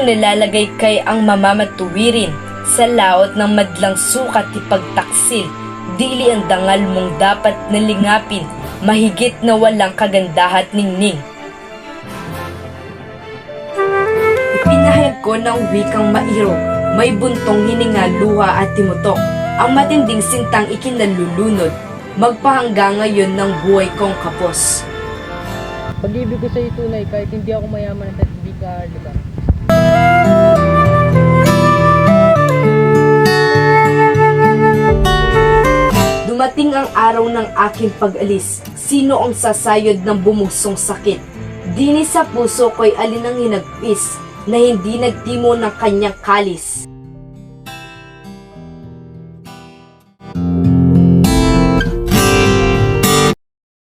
nalalagay kay ang mamamatuwirin sa laot ng madlang sukat ipagtaksil, dili ang dangal mong dapat nalingapin, mahigit na walang kagandahat ningning. Ipinahayag ko ng wikang mairo, may buntong hininga, luha at timutok, ang matinding sintang ikinalulunod, magpahangga ngayon ng buhay kong kapos. Pag-ibig ko sa'yo tunay kahit hindi ako mayaman at hindi ka, diba? Dumating ang araw ng aking pag-alis, sino ang sasayod ng bumugsong sakit? Dini sa puso ko'y alin ang hinagpis, na hindi nagtimo ng kanyang kalis.